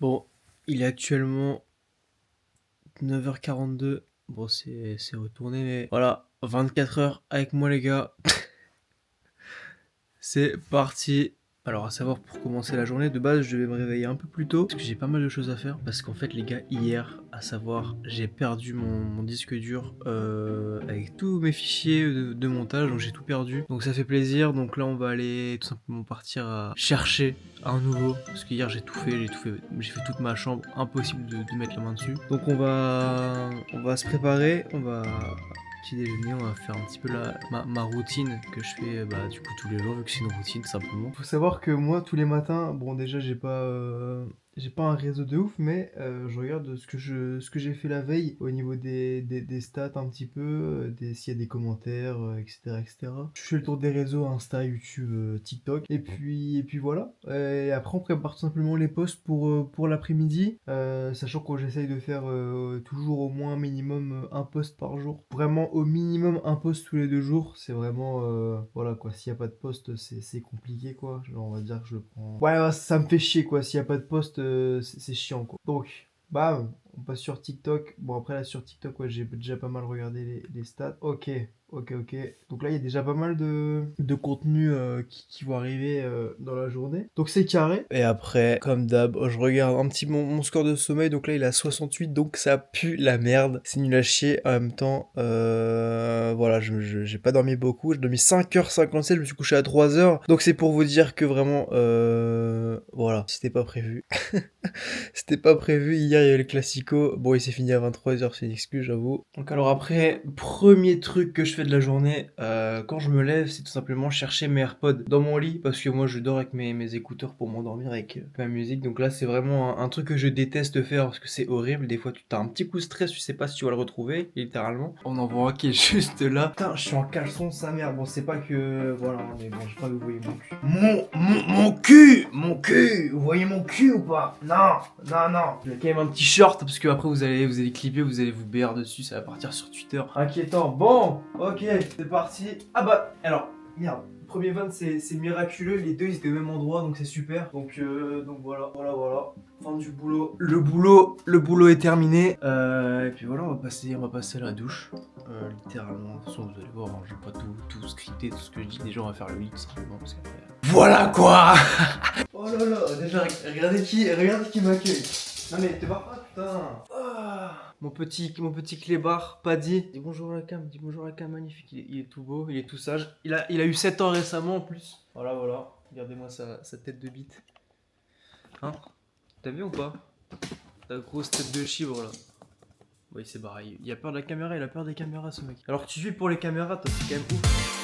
Bon, il est actuellement 9h42. Bon, c'est retourné, mais voilà, 24 heures avec moi, les gars. C'est parti. Alors, à savoir, pour commencer la journée, de base, je devais me réveiller un peu plus tôt parce que j'ai pas mal de choses à faire. Parce qu'en fait, les gars, hier, à savoir, j'ai perdu mon disque dur avec tous mes fichiers de montage, donc j'ai tout perdu. Donc, ça fait plaisir. Donc, là, on va aller tout simplement partir à chercher un nouveau. Parce qu'hier, j'ai fait toute ma chambre. Impossible de mettre la main dessus. Donc, on va se préparer. On va petit déjeuner, on va faire un petit peu ma routine que je fais du coup tous les jours vu que c'est une routine tout simplement. Faut savoir que moi tous les matins, bon déjà j'ai pas un réseau de ouf, mais je regarde ce que j'ai fait la veille au niveau des stats un petit peu, s'il y a des commentaires, etc., etc. Je fais le tour des réseaux, Insta, YouTube, TikTok, et puis voilà. Et après on prépare tout simplement les posts pour l'après-midi, sachant que j'essaye de faire toujours au moins minimum un post par jour. Vraiment au minimum un post tous les 2 jours, c'est vraiment voilà quoi. S'il y a pas de post, c'est compliqué quoi. Genre on va dire que je prends. Ouais, ça me fait chier quoi. S'il y a pas de post, c'est chiant quoi. Donc bam, on passe sur TikTok. Bon après là sur TikTok ouais j'ai déjà pas mal regardé les stats. Ok. Ok, ok. Donc là, il y a déjà pas mal de contenu qui vont arriver dans la journée. Donc c'est carré. Et après, comme d'hab, je regarde un petit mon score de sommeil. Donc là, il est à 68. Donc ça pue la merde. C'est nul à chier. En même temps, voilà, j'ai pas dormi beaucoup. J'ai dormi 5h57. Je me suis couché à 3h. Donc c'est pour vous dire que vraiment, voilà, c'était pas prévu. C'était pas prévu, hier il y avait le Classico, bon il s'est fini à 23h, c'est une excuse j'avoue. Donc alors après, premier truc que je fais de la journée, quand je me lève, c'est tout simplement chercher mes AirPods dans mon lit, parce que moi je dors avec mes écouteurs pour m'endormir avec ma musique, donc là c'est vraiment un truc que je déteste faire, parce que c'est horrible, des fois tu as un petit coup de stress, tu sais pas si tu vas le retrouver, littéralement. On en voit un qui est juste là. Putain, je suis en caleçon, sa mère, bon c'est pas que... Voilà, mais bon, j'ai pas que vous voyez mon cul. Mon cul, vous voyez mon cul ou pas? Non, non, non. J'ai quand même un petit short parce que après vous allez clipper, vous allez vous BR dessus, ça va partir sur Twitter. Inquiétant. Bon, ok, c'est parti. Ah bah, alors, merde. Le premier van c'est miraculeux, les deux ils étaient au même endroit donc c'est super. Donc voilà, voilà, voilà. Fin du boulot. Le boulot est terminé. Et puis voilà, on va passer à la douche. Littéralement, de toute façon vous allez voir, hein, j'ai pas tout scripté, tout ce que je dis, déjà on va faire le lit tout simplement parce qu'après. Voilà quoi. Oh là là, déjà regardez qui m'accueille. Non mais te barre pas putain. Ah, mon petit clébard, Paddy. Dis bonjour à la cam, magnifique, il est tout beau, il est tout sage. Il a eu 7 ans récemment en plus. Voilà, voilà, regardez-moi sa tête de bite. Hein? T'as vu ou pas? Ta grosse tête de chibre là. Oui, c'est pareil. Il a peur de la caméra, il a peur des caméras ce mec. Alors que tu vis pour les caméras, toi, c'est quand même ouf.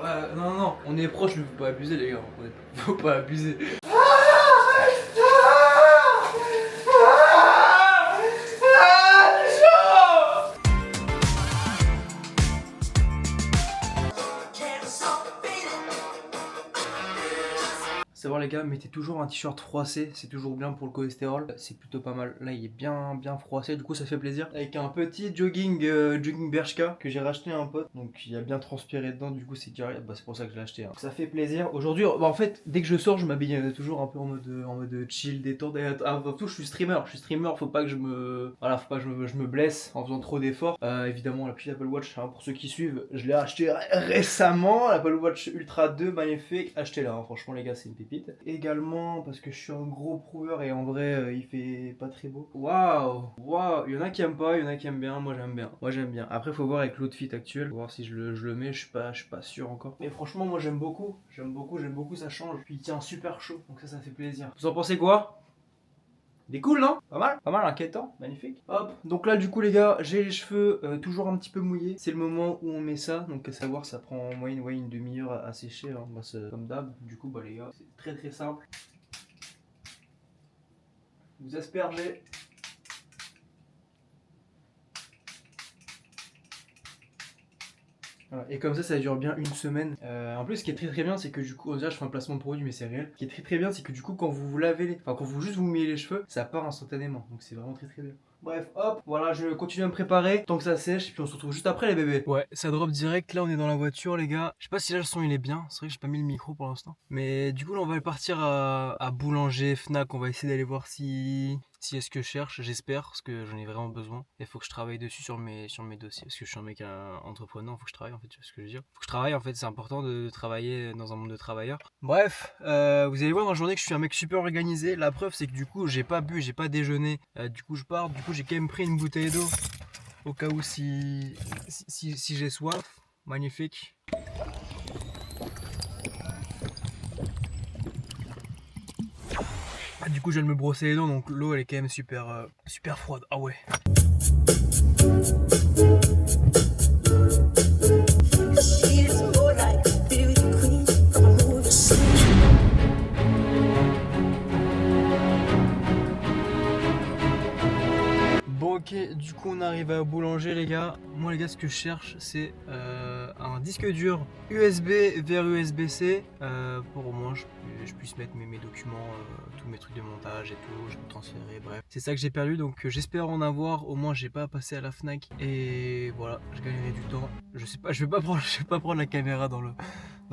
Ouais, non, non, on est proche, mais faut pas abuser, les gars. Faut pas abuser. Savoir les gars, mettez toujours un t-shirt froissé, c'est toujours bien pour le cholestérol, c'est plutôt pas mal. Là il est bien froissé, du coup ça fait plaisir. Avec un petit jogging Bershka que j'ai racheté à un pote, donc il a bien transpiré dedans, du coup c'est carré, bah, c'est pour ça que je l'ai acheté. Hein. Ça fait plaisir. Aujourd'hui, bah, en fait, dès que je sors, je m'habille toujours un peu en mode chill, détente. Et avant tout, je suis streamer, faut pas que voilà, faut pas que je me blesse en faisant trop d'efforts. Évidemment, la petite Apple Watch, hein, pour ceux qui suivent, je l'ai acheté récemment, l'Apple Watch Ultra 2, magnifique, achetez-la, hein. Franchement les gars, c'est une pépite. Également parce que je suis un gros prouveur et en vrai il fait pas très beau. Waouh, waouh, il y en a qui aiment pas, il y en a qui aiment bien, moi j'aime bien. Moi j'aime bien. Après faut voir avec l'outfit actuel, faut voir si je le mets, je suis pas sûr encore. Mais franchement moi j'aime beaucoup, ça change. Puis il tient super chaud, donc ça fait plaisir. Vous en pensez quoi? Des cool non? Pas mal, inquiétant, magnifique. Hop, donc là du coup les gars, j'ai les cheveux toujours un petit peu mouillés. C'est le moment où on met ça, donc à savoir ça prend en moyenne une demi-heure à sécher, hein. Bah, comme d'hab. Du coup bah les gars, c'est très simple. Vous aspergez. Voilà. Et comme ça dure bien une semaine. En plus, ce qui est très très bien, c'est que du coup, déjà je fais un placement de produit, mais c'est réel. Ce qui est très très bien, c'est que du coup, quand vous vous lavez enfin quand vous juste vous mouillez les cheveux, ça part instantanément. Donc c'est vraiment très très bien. Bref, hop, voilà, je continue à me préparer tant que ça sèche, et puis on se retrouve juste après les bébés. Ouais, ça drop direct, là on est dans la voiture les gars. Je sais pas si là le son il est bien, c'est vrai que j'ai pas mis le micro pour l'instant. Mais du coup là on va partir à Boulanger, Fnac, on va essayer d'aller voir si est ce que je cherche, j'espère, parce que j'en ai vraiment besoin. Il faut que je travaille dessus sur mes dossiers, parce que je suis un mec entrepreneur, il faut que je travaille en fait, tu vois ce que je veux dire. Faut que je travaille en fait, c'est important de travailler dans un monde de travailleurs. Bref, vous allez voir dans la journée que je suis un mec super organisé. La preuve c'est que du coup j'ai pas bu, j'ai pas déjeuné, du coup je pars, du coup j'ai quand même pris une bouteille d'eau au cas où si j'ai soif. Magnifique. Du coup je viens de me brosser les dents, donc l'eau elle est quand même super froide. Ah ouais. Bon ok, du coup on arrive à Boulanger les gars. Moi les gars ce que je cherche c'est un disque dur USB vers USB-C pour au moins je puisse mettre mes documents, tous mes trucs de montage et tout, je peux transférer, bref. C'est ça que j'ai perdu, donc j'espère en avoir, au moins j'ai pas à passer à la Fnac et voilà, je gagnerai du temps. Je sais pas, je vais pas prendre la caméra dans le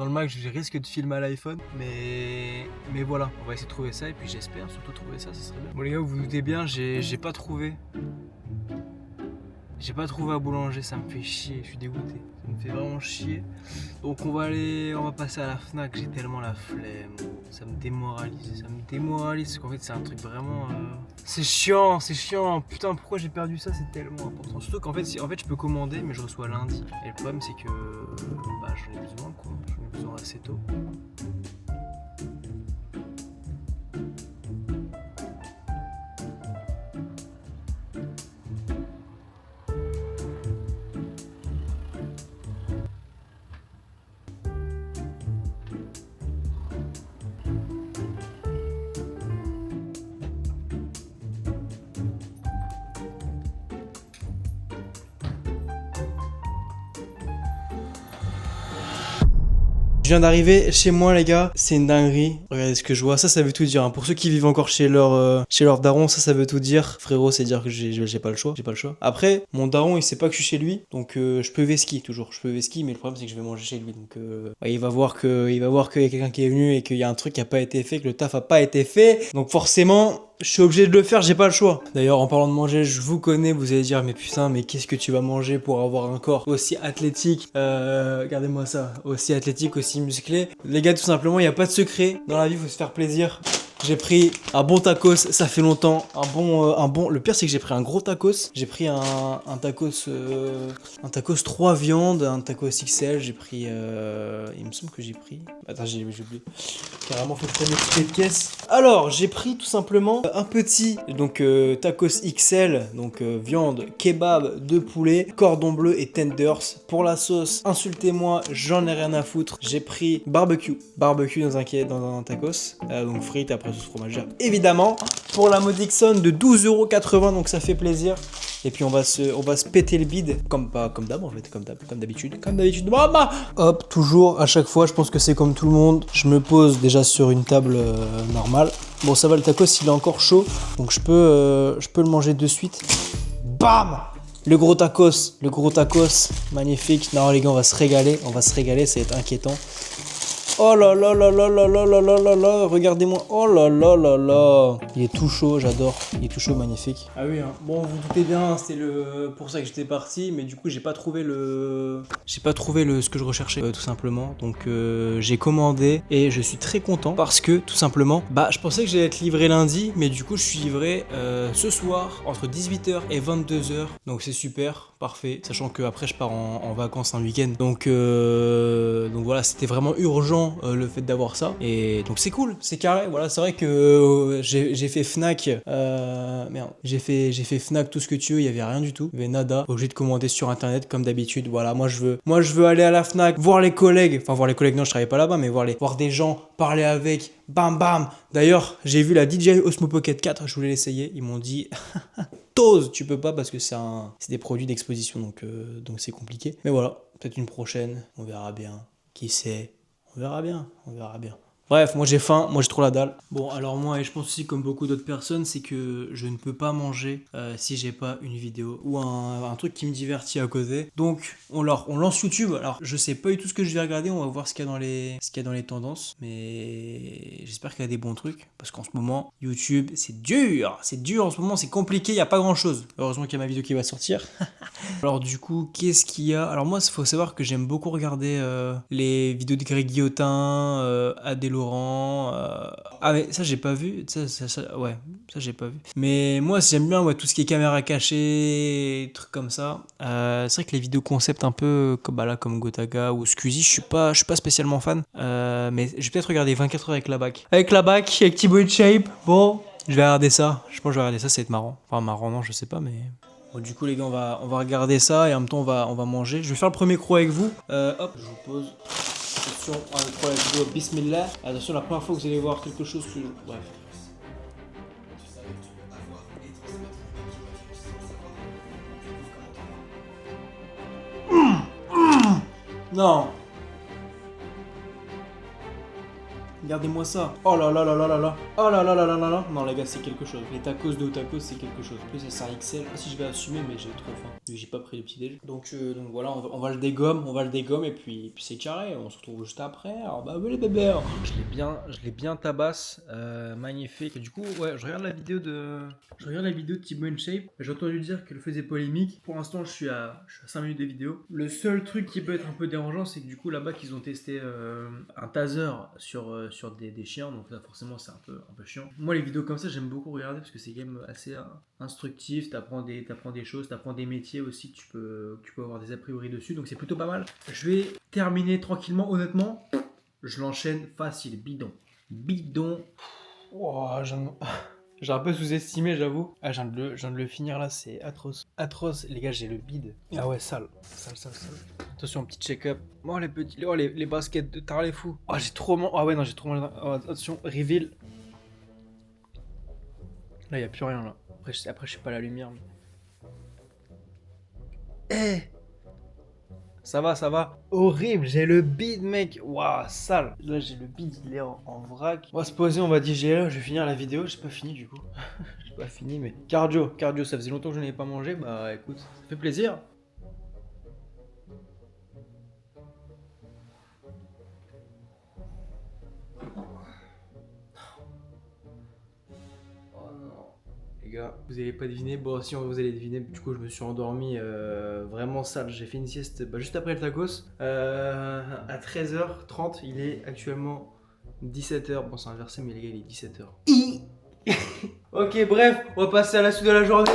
Mac, je risque de filmer à l'iPhone, mais voilà, on va essayer de trouver ça et puis j'espère surtout trouver ça, ça serait bien. Bon les gars, vous vous doutez bien, j'ai pas trouvé. J'ai pas trouvé à Boulanger, ça me fait chier, je suis dégoûté. Ça me fait vraiment chier. Donc on va passer à la Fnac, j'ai tellement la flemme. Ça me démoralise, parce qu'en fait c'est un truc vraiment... C'est chiant. Putain, pourquoi j'ai perdu ça, c'est tellement important. Surtout qu'en fait, je peux commander, mais je reçois lundi. Et le problème c'est que j'en ai besoin quoi, j'en ai besoin assez tôt. Je viens d'arriver chez moi les gars, c'est une dinguerie. Regardez ce que je vois, ça veut tout dire. Hein. Pour ceux qui vivent encore chez leur daron, ça veut tout dire. Frérot, c'est dire que j'ai pas le choix, Après, mon daron il sait pas que je suis chez lui, donc je peux vesquiller toujours. Mais le problème c'est que je vais manger chez lui, donc il va voir qu'il y a quelqu'un qui est venu et qu'il y a un truc qui a pas été fait, que le taf a pas été fait. Donc forcément, je suis obligé de le faire, j'ai pas le choix. D'ailleurs, en parlant de manger, je vous connais, vous allez dire, mais putain, mais qu'est-ce que tu vas manger pour avoir un corps aussi athlétique, regardez-moi ça, aussi athlétique, aussi musclé. Les gars, tout simplement, il n'y a pas de secret. Dans la vie, il faut se faire plaisir. J'ai pris un bon tacos, ça fait longtemps. Le pire c'est que j'ai pris un gros tacos. J'ai pris un tacos 3 viandes, un tacos XL. J'ai pris, il me semble que j'ai pris. Attends, j'ai oublié. Carrément fait traîner toutes les pièces. Alors j'ai pris tout simplement un petit tacos XL, donc viande, kebab de poulet, cordon bleu et tenders. Pour la sauce, insultez-moi, j'en ai rien à foutre. J'ai pris barbecue dans un tacos, donc frites après sauce fromagère évidemment, pour la modique somme de 12,80 €, donc ça fait plaisir. Et puis on va se péter le bide comme d'hab en fait, comme d'habitude. Maman, hop, toujours à chaque fois, je pense que c'est comme tout le monde. Je me pose déjà sur une table normale. Bon, ça va, le tacos il est encore chaud, donc je peux le manger de suite. Bam! Le gros tacos, magnifique. Non les gars, on va se régaler, ça va être inquiétant. Oh là là là là là là là là là là, regardez-moi, oh là là là là. Il est tout chaud, j'adore, il est tout chaud, magnifique. Ah oui, hein. Bon, vous doutez bien, c'est pour ça que j'étais parti, mais du coup j'ai pas trouvé ce que je recherchais, tout simplement. Donc j'ai commandé et je suis très content parce que tout simplement, je pensais que j'allais être livré lundi, mais du coup je suis livré ce soir entre 18h et 22h. Donc c'est super, parfait, sachant que après je pars en vacances un week-end. Donc voilà, c'était vraiment urgent content le fait d'avoir ça. Et donc c'est cool, c'est carré. Voilà, c'est vrai que j'ai fait Fnac, merde, j'ai fait Fnac, tout ce que tu veux, il y avait rien du tout, il y avait nada. Obligé de commander sur internet comme d'habitude. Voilà, moi je veux aller à la Fnac, voir les collègues, enfin voir les collègues, non je travaillais pas là-bas, mais voir des gens, parler avec, bam bam. D'ailleurs, j'ai vu la DJI Osmo Pocket 4, je voulais l'essayer, ils m'ont dit Tose, tu peux pas parce que c'est des produits d'exposition, donc c'est compliqué. Mais voilà, peut-être une prochaine, on verra bien. Qui sait? On verra bien. Bref, moi j'ai faim, moi j'ai trop la dalle. Bon, alors moi, et je pense aussi comme beaucoup d'autres personnes, c'est que je ne peux pas manger si j'ai pas une vidéo ou un truc qui me divertit à côté. Donc, on lance YouTube. Alors, je sais pas du tout ce que je vais regarder, on va voir ce qu'il y a dans les tendances. Mais j'espère qu'il y a des bons trucs. Parce qu'en ce moment, YouTube, c'est dur en ce moment, c'est compliqué, il n'y a pas grand chose. Heureusement qu'il y a ma vidéo qui va sortir. Alors du coup, qu'est-ce qu'il y a? Alors moi, il faut savoir que j'aime beaucoup regarder les vidéos de Greg Guillotin, Adé Laurent. Ah mais ça j'ai pas vu. Ouais, ça j'ai pas vu. Mais moi, j'aime bien tout ce qui est caméra cachée, trucs comme ça. C'est vrai que les vidéos concept un peu comme Gotaga ou Squeezie, je suis pas spécialement fan. Mais je vais peut-être regarder 24 heures avec la bac. Avec Thibaut InShape. Bon, je vais regarder ça. Je pense que je vais regarder ça, ça va être marrant. Enfin marrant non, je sais pas mais. Bon, du coup les gars on va regarder ça et en même temps on va manger. Je vais faire le premier croc avec vous. Hop, je vous pose. Attention, on va prendre la vidéo Bismillah. Attention, la première fois que vous allez voir quelque chose que... Bref. Non. Regardez-moi ça. Oh là là là là là là. Oh là là là là là là. Non les gars, c'est quelque chose. Les tacos de tacos, c'est quelque chose. En plus c'est un XL. Si je vais assumer, mais j'ai trop faim. J'ai pas pris le petit déj. Donc voilà, on va le dégomme et puis c'est carré. On se retrouve juste après. Alors bah les bébés. Je l'ai bien tabasse. Magnifique. Et du coup, ouais, je regarde la vidéo de Thibaut InShape. J'ai entendu dire qu'elle faisait polémique. Pour l'instant, je suis à 5 minutes de vidéo. Le seul truc qui peut être un peu dérangeant, c'est que du coup là-bas qu'ils ont testé un taser sur des chiens, donc là forcément c'est un peu chiant. Moi les vidéos comme ça j'aime beaucoup regarder parce que c'est quand même assez instructif, t'apprends des choses, t'apprends des métiers aussi, tu peux avoir des a priori dessus, donc c'est plutôt pas mal. Je vais terminer tranquillement, honnêtement, je l'enchaîne facile, bidon. Wow, j'ai un peu sous-estimé, j'avoue. Ah, je viens de le finir là, c'est atroce. Atroce, les gars, j'ai le bide. Ah ouais, sale. Attention, petit check-up. Oh, les baskets de tar les fous. Oh, j'ai trop mal. Ah ouais, non, j'ai trop mal. Oh, attention, reveal. Là, y a plus rien là. Après, je sais pas la lumière. Mais... Ça va. Horrible, j'ai le bide, mec. Waouh, sale. Là, j'ai le bide, il est en vrac. On va se poser, on va digérer. Je vais finir la vidéo. J'ai pas fini du coup. J'ai pas fini, mais. Cardio, ça faisait longtemps que je n'avais pas mangé. Bah écoute, ça fait plaisir. Les gars, vous n'allez pas deviner. Bon, si vous allez deviner, du coup, je me suis endormi vraiment sale. J'ai fait une sieste juste après le tacos à 13h30. Il est actuellement 17h. Bon, c'est inversé, mais les gars, il est 17h. Ok, bref, on va passer à la suite de la journée.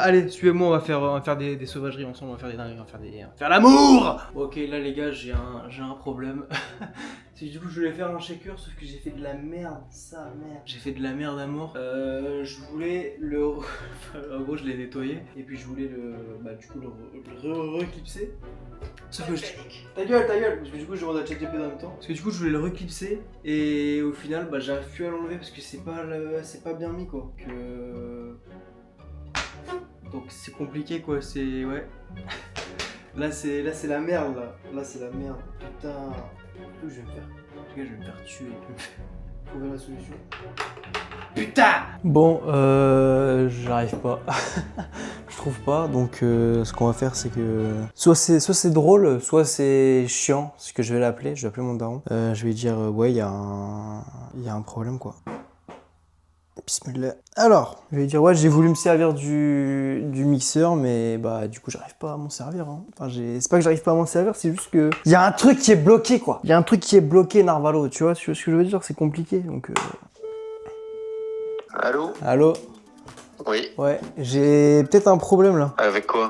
Allez, suivez-moi, on va faire des sauvageries ensemble. On va faire des dingueries, on va faire l'amour. Ok, là, les gars, j'ai un problème. C'est que du coup je voulais faire un shaker sauf que j'ai fait de la merde, J'ai fait de la merde à mort. Je voulais le... en gros je l'ai nettoyé et puis je voulais le reclipser. Sauf que ta gueule. Parce que du coup je demande à ChatGPT en même temps. Parce que du coup je voulais le reclipser et au final j'arrive plus à l'enlever parce que c'est pas bien mis quoi. Donc c'est compliqué quoi, c'est... Ouais. Là c'est la merde là. Là c'est la merde. Putain. Je vais me faire tuer. Trouver la solution. Putain. Bon, j'arrive pas. Je trouve pas. Donc, ce qu'on va faire, c'est que soit c'est drôle, soit c'est chiant. Ce que je vais l'appeler. Je vais appeler mon daron. Je vais lui dire ouais, il y a un problème quoi. Bismillah. Alors, je vais lui dire ouais, j'ai voulu me servir du mixeur, mais du coup j'arrive pas à m'en servir. Hein. Enfin, c'est pas que j'arrive pas à m'en servir, c'est juste que il y a un truc qui est bloqué quoi. Il y a un truc qui est bloqué, Narvalo. Tu vois ce que je veux dire, c'est compliqué. Donc. Allô. Oui. Ouais, j'ai peut-être un problème là. Avec quoi?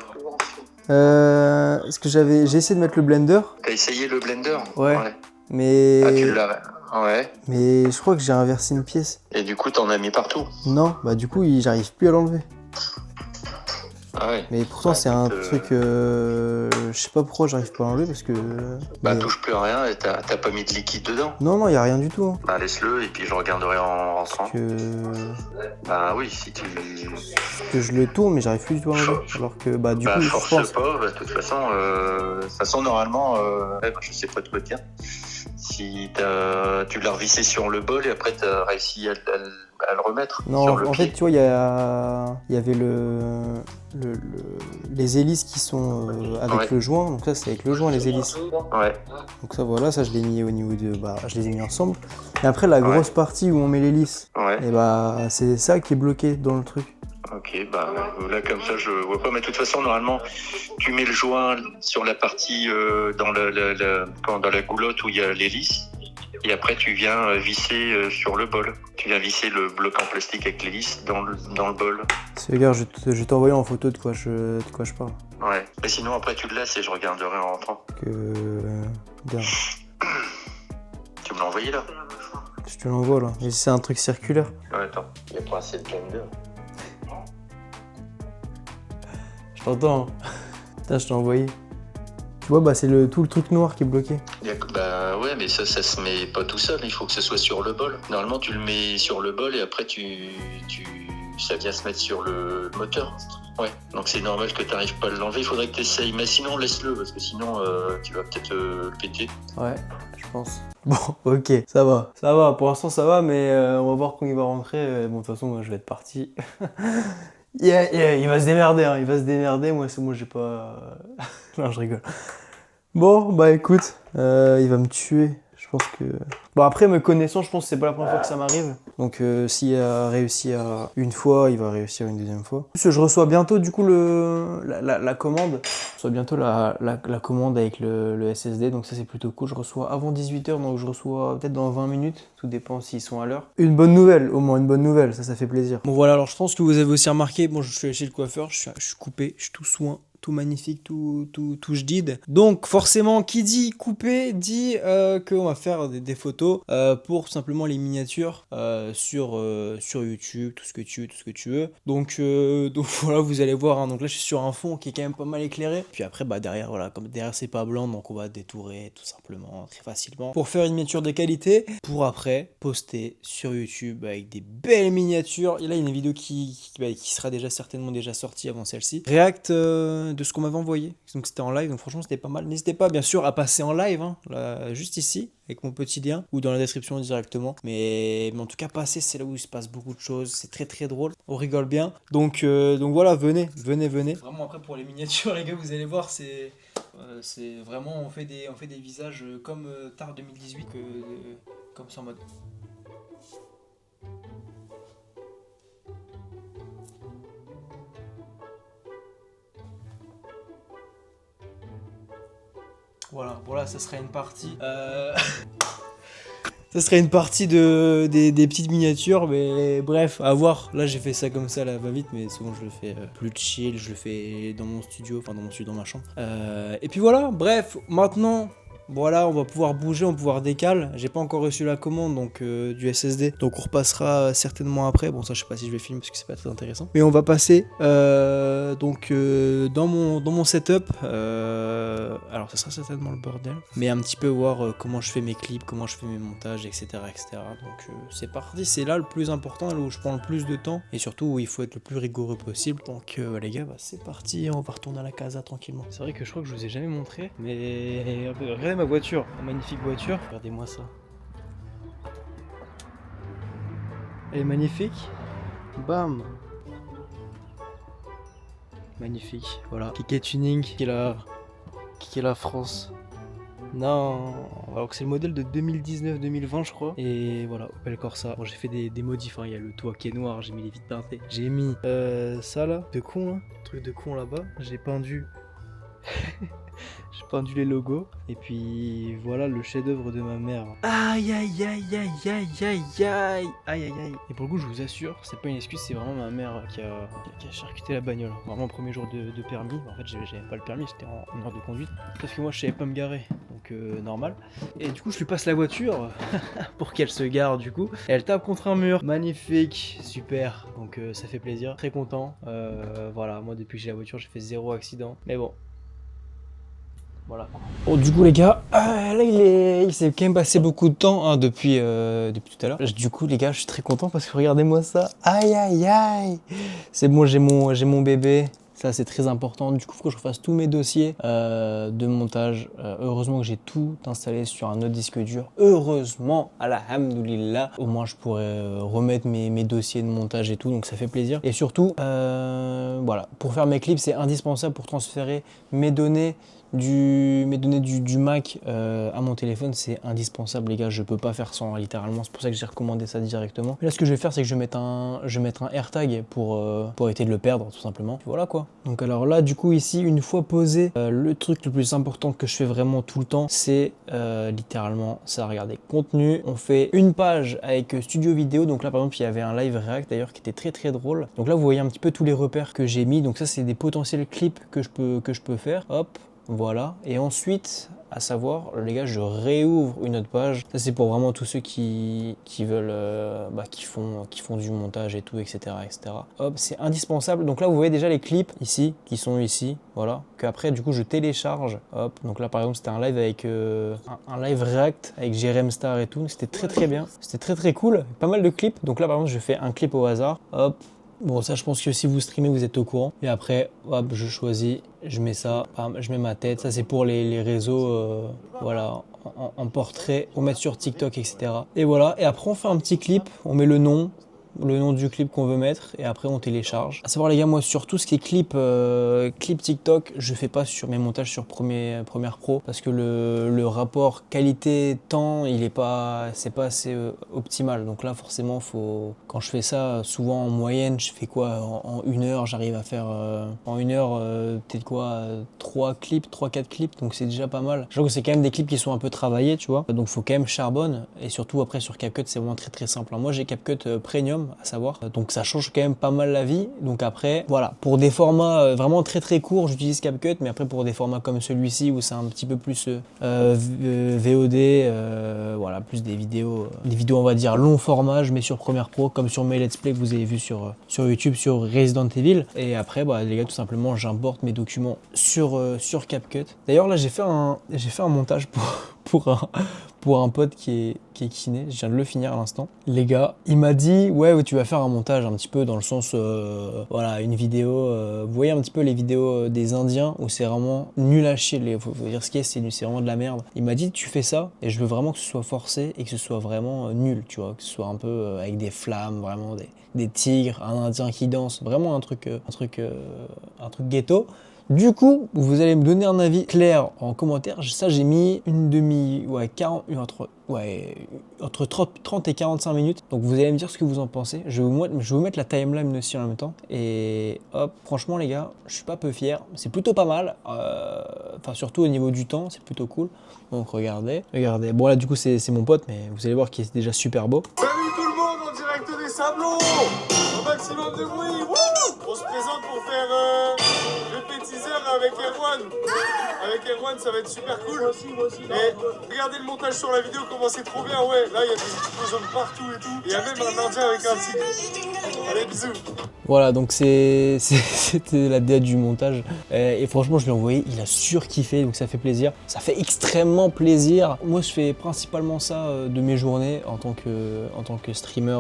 Est-ce que j'ai essayé de mettre le blender. T'as essayé le blender? Ouais. Mais... Ah, tu l'as. Ouais. Mais je crois que j'ai inversé une pièce. Et du coup, t'en as mis partout. Non, bah du coup, j'arrive plus à l'enlever. Ah ouais. Mais pourtant, Bah, c'est un écoute, truc... je sais pas pourquoi j'arrive pas à l'enlever, parce que... Bah, mais- touche plus à rien et t'as pas mis de liquide dedans. Non, non, y a rien du tout. Hein. Bah, laisse-le et puis je regarderai en rentrant. Bah oui, si tu... Que je le tourne, mais j'arrive plus du tout à l'enlever. Alors que, bah du Bah, coup, je force pense... pas, bah, de toute façon, normalement, ouais, bah, je sais pas de quoi dire. Si tu l'as revissé sur le bol et après t'as réussi à le remettre Non, sur le en pied. fait, tu vois, il y avait les hélices qui sont avec Ouais. le joint. Donc ça, c'est avec le joint, les hélices. Ouais. Donc ça, voilà, ça, je l'ai mis au niveau de... Bah, je les ai mis ensemble. Et après, la grosse partie où on met l'hélice, Ouais. et bah, c'est ça qui est bloqué dans le truc. Ok, bah là comme ça je vois pas, mais de toute façon normalement tu mets le joint sur la partie dans dans la goulotte où il y a l'hélice et après tu viens visser sur le bol. Tu viens visser le bloc en plastique avec l'hélice dans le bol. Regarde, je vais t'envoyer en photo de quoi je parle. Ouais. Et sinon après tu le laisses et je regarderai en rentrant. Regarde, Tu me l'as envoyé là? je te l'envoie là. Et c'est un truc circulaire. Ouais, attends, il y a pas assez de blender. Je t'entends. Putain, je t'ai envoyé. Tu vois, bah c'est tout le truc noir qui est bloqué. Bah ouais, mais ça se met pas tout seul, il faut que ce soit sur le bol. Normalement tu le mets sur le bol et après ça vient se mettre sur le moteur. Ouais, donc c'est normal que tu n'arrives pas à l'enlever, il faudrait que tu essayes, mais sinon laisse-le, parce que sinon tu vas peut-être le péter. Ouais, je pense. Bon, ok, ça va, pour l'instant ça va, mais on va voir quand il va rentrer. Bon, de toute façon, moi je vais être parti. Il va se démerder, hein, il va se démerder, moi j'ai pas... Non, je rigole. Bon, bah écoute, il va me tuer, je pense que... Bon, après, me connaissant, je pense que c'est pas la première fois que ça m'arrive. Donc s'il a réussi à une fois, il va réussir une deuxième fois. En plus, je reçois bientôt du coup la commande. Je reçois bientôt la commande avec le SSD, donc ça c'est plutôt cool. Je reçois avant 18h, donc je reçois peut-être dans 20 minutes. Tout dépend s'ils sont à l'heure. Une bonne nouvelle, au moins une bonne nouvelle, ça fait plaisir. Bon voilà, alors je pense que vous avez aussi remarqué, bon je suis allé chez le coiffeur, je suis coupé, je suis tout soin. Tout magnifique, tout jdid. Donc forcément, qui dit coupé dit qu'on va faire des photos pour simplement les miniatures sur YouTube, tout ce que tu veux. Donc voilà, vous allez voir. Hein, donc là, je suis sur un fond qui est quand même pas mal éclairé. Puis après, bah derrière, voilà, comme derrière c'est pas blanc, donc on va détourer tout simplement très facilement pour faire une miniature de qualité. Pour après poster sur YouTube avec des belles miniatures. Et là, il y a une vidéo qui sera certainement déjà sortie avant celle-ci. React de ce qu'on m'avait envoyé. Donc c'était en live, donc franchement c'était pas mal. N'hésitez pas bien sûr à passer en live, hein, là, juste ici, avec mon petit lien, ou dans la description directement. Mais en tout cas, passer, c'est là où il se passe beaucoup de choses. C'est très très drôle, on rigole bien. Donc voilà, venez. Vraiment après pour les miniatures, les gars, vous allez voir, c'est vraiment, on fait des visages comme Tard 2018, comme ça en mode... Voilà, ça serait une partie. Ça serait une partie des petites miniatures, mais bref, à voir. Là, j'ai fait ça comme ça, là, va-vite, mais souvent je le fais plus chill, je le fais dans mon studio, dans ma chambre. Et puis voilà, bref, maintenant. Voilà, on va pouvoir bouger, on va pouvoir décaler. J'ai pas encore reçu la commande donc du SSD, donc on repassera certainement après. Bon, ça je sais pas si je vais filmer parce que c'est pas très intéressant. Mais on va passer dans mon setup. Alors ça sera certainement le bordel, mais un petit peu voir comment je fais mes clips, comment je fais mes montages, etc. Donc c'est parti, c'est là le plus important, là où je prends le plus de temps et surtout où il faut être le plus rigoureux possible. Donc les gars, c'est parti, on va retourner à la casa tranquillement. C'est vrai que je crois que je vous ai jamais montré, mais regardez ma voiture, ma magnifique voiture. Regardez-moi ça. Elle est magnifique. Bam. Magnifique. Voilà. Kike Tuning, qui est la France. Non, alors que c'est le modèle de 2019-2020 je crois. Et voilà, Opel Corsa. Bon, j'ai fait des modifs, hein. Il y a le toit qui est noir, j'ai mis les vitres teintées. J'ai mis ça là, de con là, truc de con là-bas. J'ai pendu j'ai pendu les logos. Et puis voilà le chef-d'œuvre de ma mère. Aïe aïe aïe aïe aïe aïe aïe aïe aïe aïe. Et pour le coup je vous assure, c'est pas une excuse, c'est vraiment ma mère qui a charcuté la bagnole. Vraiment premier jour de permis. En fait j'avais pas le permis, j'étais en heure de conduite. Parce que moi je savais pas me garer. Donc donc normal. Et du coup je lui passe la voiture pour qu'elle se gare du coup. Et elle tape contre un mur. Magnifique, super. Donc ça fait plaisir, très content. Voilà, moi depuis que j'ai la voiture j'ai fait 0 accident. Mais bon. Voilà. Bon, du coup, les gars, là, il s'est quand même passé beaucoup de temps hein, depuis tout à l'heure. Du coup, les gars, je suis très content parce que regardez-moi ça. Aïe, aïe, aïe. C'est bon, j'ai mon bébé. Ça, c'est très important. Du coup, il faut que je refasse tous mes dossiers de montage. Heureusement que j'ai tout installé sur un autre disque dur. Heureusement, alhamdoulilah. Au moins, je pourrais remettre mes dossiers de montage et tout. Donc, ça fait plaisir. Et surtout, voilà, pour faire mes clips, c'est indispensable pour transférer mes données du Mac à mon téléphone, c'est indispensable les gars, je peux pas faire sans littéralement, c'est pour ça que j'ai recommandé ça directement. Et là ce que je vais faire c'est que je vais mettre un AirTag pour éviter de le perdre tout simplement. Voilà quoi. Donc alors là du coup ici une fois posé, le truc le plus important que je fais vraiment tout le temps c'est littéralement ça, regardez, contenu. On fait une page avec studio vidéo, donc là par exemple il y avait un live React d'ailleurs qui était très très drôle. Donc là vous voyez un petit peu tous les repères que j'ai mis, donc ça c'est des potentiels clips que je peux faire, hop. Voilà, et ensuite, à savoir, les gars, je réouvre une autre page. Ça, c'est pour vraiment tous ceux qui veulent, qui font du montage et tout, etc., etc. Hop, c'est indispensable. Donc là, vous voyez déjà les clips ici, qui sont ici, voilà. Qu'après, du coup, je télécharge. Hop, donc là, par exemple, c'était un live avec un live React avec Jérém Star et tout. C'était très très bien. C'était très très cool. Pas mal de clips. Donc là, par exemple, je fais un clip au hasard. Hop. Bon, ça, je pense que si vous streamez, vous êtes au courant. Et après, hop, je choisis, je mets ça, bam, je mets ma tête. Ça, c'est pour les réseaux, voilà, en portrait, on met sur TikTok, etc. Et voilà, et après, on fait un petit clip, on met le nom du clip qu'on veut mettre et après on télécharge. À savoir les gars, moi sur tout ce qui est clip TikTok, je fais pas sur mes montages sur Premiere Pro parce que le rapport qualité-temps c'est pas assez optimal. Donc là forcément quand je fais ça, souvent en moyenne je fais quoi en une heure, j'arrive à faire en une heure peut-être quoi 3-4 clips, donc c'est déjà pas mal. Je trouve que c'est quand même des clips qui sont un peu travaillés, tu vois, donc faut quand même charbonne. Et surtout après sur CapCut c'est vraiment très très simple. Moi j'ai CapCut Premium à savoir, donc ça change quand même pas mal la vie. Donc après voilà, pour des formats vraiment très très courts j'utilise CapCut, mais après pour des formats comme celui-ci où c'est un petit peu plus VOD, voilà, plus des vidéos on va dire long format, je mets sur Premiere Pro comme sur mes let's play que vous avez vu sur YouTube sur Resident Evil. Et après les gars, tout simplement j'importe mes documents sur CapCut. D'ailleurs là j'ai fait un montage pour un pote qui est kiné, je viens de le finir à l'instant. Les gars, il m'a dit ouais tu vas faire un montage un petit peu dans le sens voilà, une vidéo, vous voyez un petit peu les vidéos des Indiens où c'est vraiment nul à chier, faut dire ce qui est, c'est vraiment de la merde. Il m'a dit tu fais ça et je veux vraiment que ce soit forcé et que ce soit vraiment nul, tu vois, que ce soit un peu avec des flammes, vraiment des tigres, un Indien qui danse, vraiment un truc ghetto. Du coup, vous allez me donner un avis clair en commentaire. Ça, j'ai mis entre 30 et 45 minutes. Donc, vous allez me dire ce que vous en pensez. Je vais vous mettre la timeline aussi en même temps. Et hop, franchement, les gars, je suis pas peu fier. C'est plutôt pas mal. Enfin, surtout au niveau du temps, c'est plutôt cool. Donc, regardez. Bon, là, du coup, c'est mon pote, mais vous allez voir qu'il est déjà super beau. Salut tout le monde, en direct des Sablons. Un maximum de bruit. Wouh, on se présente pour faire le teaser avec Erwan. Avec Erwan, ça va être super cool. Moi aussi. Et regardez le montage sur la vidéo, comment c'est trop bien. Ouais, là, il y a des explosions partout et tout. Il y a même un Indien avec un tigre. Allez, bisous. Voilà, donc c'était la DA du montage. Et franchement, je l'ai envoyé, il a surkiffé, donc ça fait plaisir. Ça fait extrêmement plaisir. Moi, je fais principalement ça de mes journées en tant que streamer,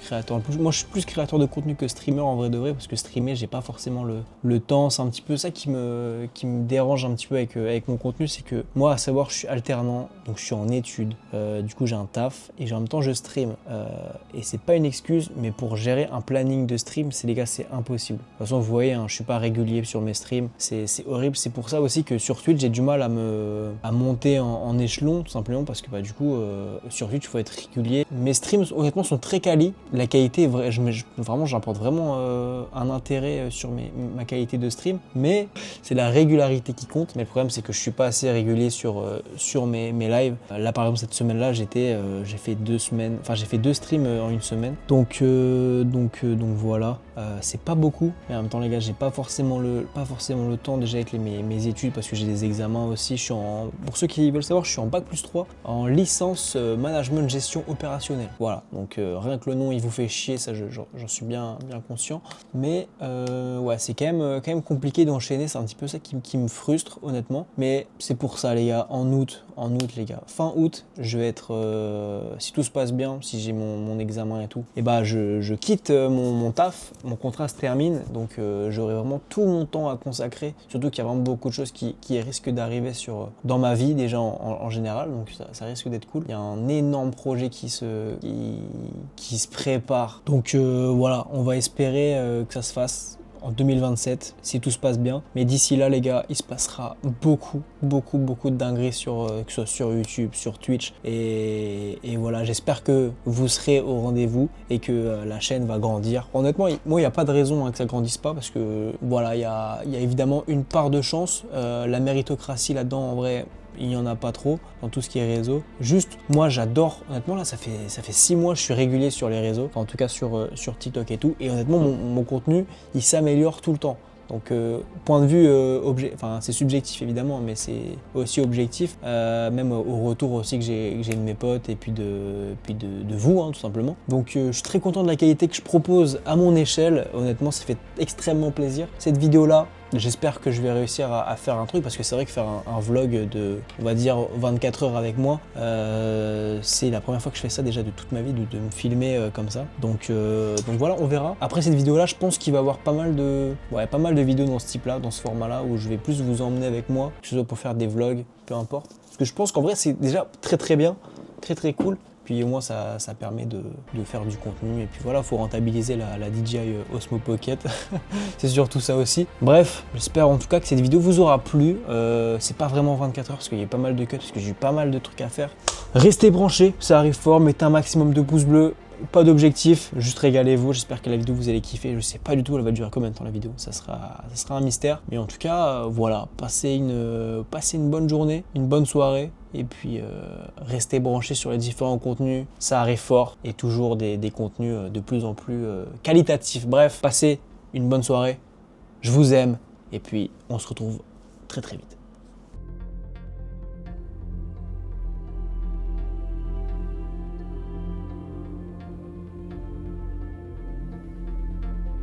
créateur. Moi, je suis plus créateur de contenu que streamer en vrai de vrai, parce que streamer, j'ai pas forcément le temps. C'est un petit peu ça qui me dérange un petit peu avec mon contenu, c'est que moi, à savoir, je suis alternant, donc je suis en études. Du coup, j'ai un taf et en même temps, je stream. Et c'est pas une excuse, mais pour gérer un planning de stream, les gars, c'est impossible. De toute façon, vous voyez, je suis pas régulier sur mes streams, c'est horrible. C'est pour ça aussi que sur Twitch, j'ai du mal à monter en échelon, tout simplement parce que du coup, sur Twitch, il faut être régulier. Mes streams, honnêtement, sont très quali. La qualité est vraie, vraiment, j'apporte vraiment un intérêt sur ma qualité de stream, mais c'est la régularité qui compte. Mais le problème, c'est que je suis pas assez régulier sur mes lives. Là, par exemple, cette semaine-là, j'ai fait 2 streams en une semaine. Donc voilà. c'est pas beaucoup, mais en même temps les gars, j'ai pas forcément le temps déjà avec mes études parce que j'ai des examens aussi. Pour ceux qui veulent savoir, je suis en bac+3 en licence management gestion opérationnelle. Voilà, donc rien que le nom il vous fait chier, ça j'en suis bien conscient. Mais ouais, c'est quand même compliqué d'enchaîner, c'est un petit peu ça qui me frustre honnêtement. Mais c'est pour ça les gars, en août les gars, fin août, je vais être, si tout se passe bien, si j'ai mon examen et tout, et bah je quitte mon taf, mon contrat se termine, donc j'aurai vraiment tout mon temps à consacrer, surtout qu'il y a vraiment beaucoup de choses qui risquent d'arriver dans ma vie déjà en général, donc ça risque d'être cool. Il y a un énorme projet qui se prépare, donc voilà, on va espérer que ça se fasse en 2027 si tout se passe bien, mais d'ici là les gars, il se passera beaucoup de dingueries que ce soit sur YouTube, sur Twitch, et voilà, j'espère que vous serez au rendez-vous et que la chaîne va grandir. Honnêtement, moi il n'y a pas de raison que ça grandisse pas, parce que voilà, il y a évidemment une part de chance, la méritocratie là-dedans en vrai, il n'y en a pas trop dans tout ce qui est réseau. Juste, moi j'adore, honnêtement là ça fait 6 mois que je suis régulier sur les réseaux, enfin, en tout cas sur TikTok et tout, et honnêtement mon contenu il s'améliore tout le temps. Donc point de vue, enfin c'est subjectif évidemment, mais c'est aussi objectif, même au retour aussi que j'ai de mes potes et puis de vous hein, tout simplement. Donc je suis très content de la qualité que je propose à mon échelle, honnêtement ça fait extrêmement plaisir. Cette vidéo là, j'espère que je vais réussir à faire un truc, parce que c'est vrai que faire un vlog de, on va dire, 24 heures avec moi, c'est la première fois que je fais ça déjà de toute ma vie, de me filmer comme ça. Donc voilà, on verra. Après cette vidéo là, je pense qu'il va y avoir pas mal de vidéos dans ce type là, dans ce format là, où je vais plus vous emmener avec moi, que ce soit pour faire des vlogs, peu importe. Parce que je pense qu'en vrai c'est déjà très bien, très cool. Puis au moins ça permet de faire du contenu, et puis voilà, faut rentabiliser la DJI Osmo Pocket. C'est surtout ça aussi. Bref, j'espère en tout cas que cette vidéo vous aura plu. C'est pas vraiment 24 heures parce qu'il y a pas mal de cuts, parce que j'ai eu pas mal de trucs à faire. Restez branchés, ça arrive fort, mettez un maximum de pouces bleus. Pas d'objectif, juste régalez-vous. J'espère que la vidéo vous allez kiffer. Je sais pas du tout elle va durer combien de temps la vidéo, ça sera un mystère. Mais en tout cas, voilà, passez une bonne journée, une bonne soirée. Et puis restez branchés sur les différents contenus, ça arrive fort, et toujours des contenus de plus en plus qualitatifs. Bref, passez une bonne soirée, je vous aime, et puis on se retrouve très vite.